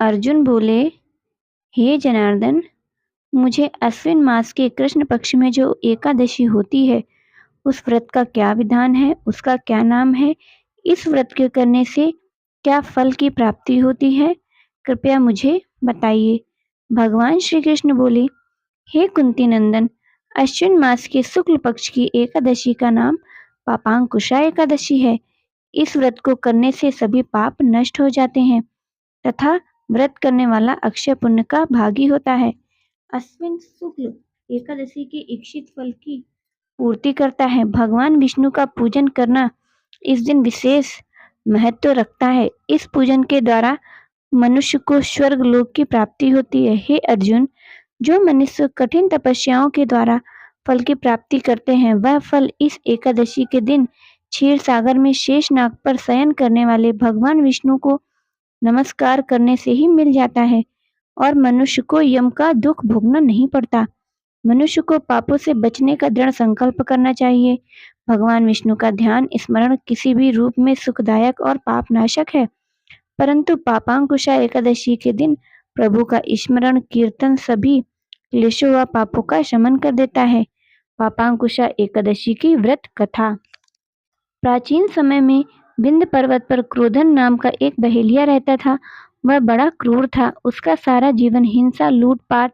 अर्जुन बोले, हे जनार्दन, मुझे अश्विन मास के कृष्ण पक्ष में जो एकादशी होती है उस व्रत का क्या विधान है, उसका क्या नाम है, इस व्रत के करने से क्या फल की प्राप्ति होती है, कृपया मुझे बताइए। भगवान श्री कृष्ण बोले, हे कुंती नंदन, अश्विन मास के शुक्ल पक्ष की एकादशी का नाम पापांकुशा एकादशी है। इस व्रत को करने से सभी पाप नष्ट हो जाते हैं तथा व्रत करने वाला अक्षय पुण्य का भागी होता है। अश्विन शुक्ल एकादशी के इच्छित फल की पूर्ति करता है। भगवान विष्णु का पूजन करना इस दिन विशेष महत्व रखता है। इस पूजन के द्वारा मनुष्य को स्वर्ग लोक की प्राप्ति होती है। हे अर्जुन, जो मनुष्य कठिन तपस्याओं के द्वारा फल की प्राप्ति करते हैं वह फल इस एकादशी के दिन क्षीर सागर में शेष नाग पर शयन करने वाले भगवान विष्णु को नमस्कार करने से ही मिल जाता है और मनुष्य को यम का दुख भोगना नहीं पड़ता। मनुष्य को पापों से बचने का दृढ़ संकल्प करना चाहिए। भगवान विष्णु का ध्यान स्मरण किसी भी रूप में सुखदायक और पापनाशक है, परंतु पापांकुशा एकादशी के दिन प्रभु का स्मरण कीर्तन सभी क्लेशों व पापों का शमन कर देता है। पापांकुशा एकादशी की व्रत कथा। प्राचीन समय में विंध्य पर्वत पर क्रोधन नाम का एक बहेलिया रहता था। वह बड़ा क्रूर था। उसका सारा जीवन हिंसा, लूटपाट,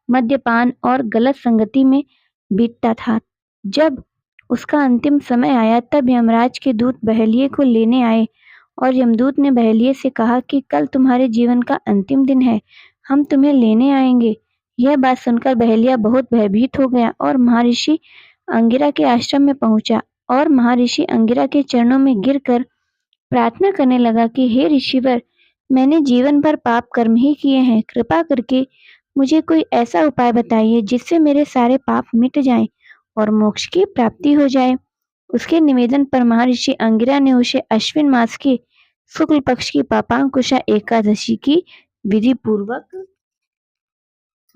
मद्यपान और गलत संगति में बीतता था। जब उसका अंतिम समय आया तब यमराज के दूत बहेलिये को लेने आए और यमदूत ने बहेलिये से कहा कि कल तुम्हारे जीवन का अंतिम दिन है, हम तुम्हें लेने आएंगे। यह बात सुनकर बहेलिया बहुत भयभीत हो गया और महर्षि अंगिरा के आश्रम में पहुंचा और महर्षि अंगिरा के चरणों में गिरकर प्रार्थना करने लगा कि हे ऋषिवर, मैंने जीवन भर पाप कर्म ही किए हैं। कृपा करके मुझे कोई ऐसा उपाय बताइए जिससे मेरे सारे पाप मिट जाएं और मोक्ष की प्राप्ति हो जाए। उसके निवेदन पर महर्षि अंगिरा ने उसे अश्विन मास के शुक्ल पक्ष की पापांकुशा एकादशी की विधि पूर्वक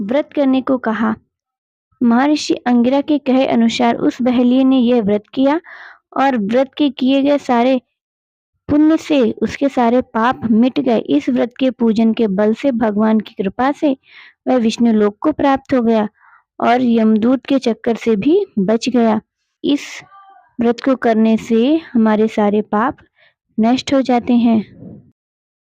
व्रत करने को कहा। महर्षि अंगिरा के कहे अनुसार उस बहेलिये ने यह व्रत किया और व्रत के किए गए सारे पुण्य से उसके सारे पाप मिट गए। इस व्रत के पूजन के बल से भगवान की कृपा से वह विष्णु लोक को प्राप्त हो गया और यमदूत के चक्कर से भी बच गया। इस व्रत को करने से हमारे सारे पाप नष्ट हो जाते हैं।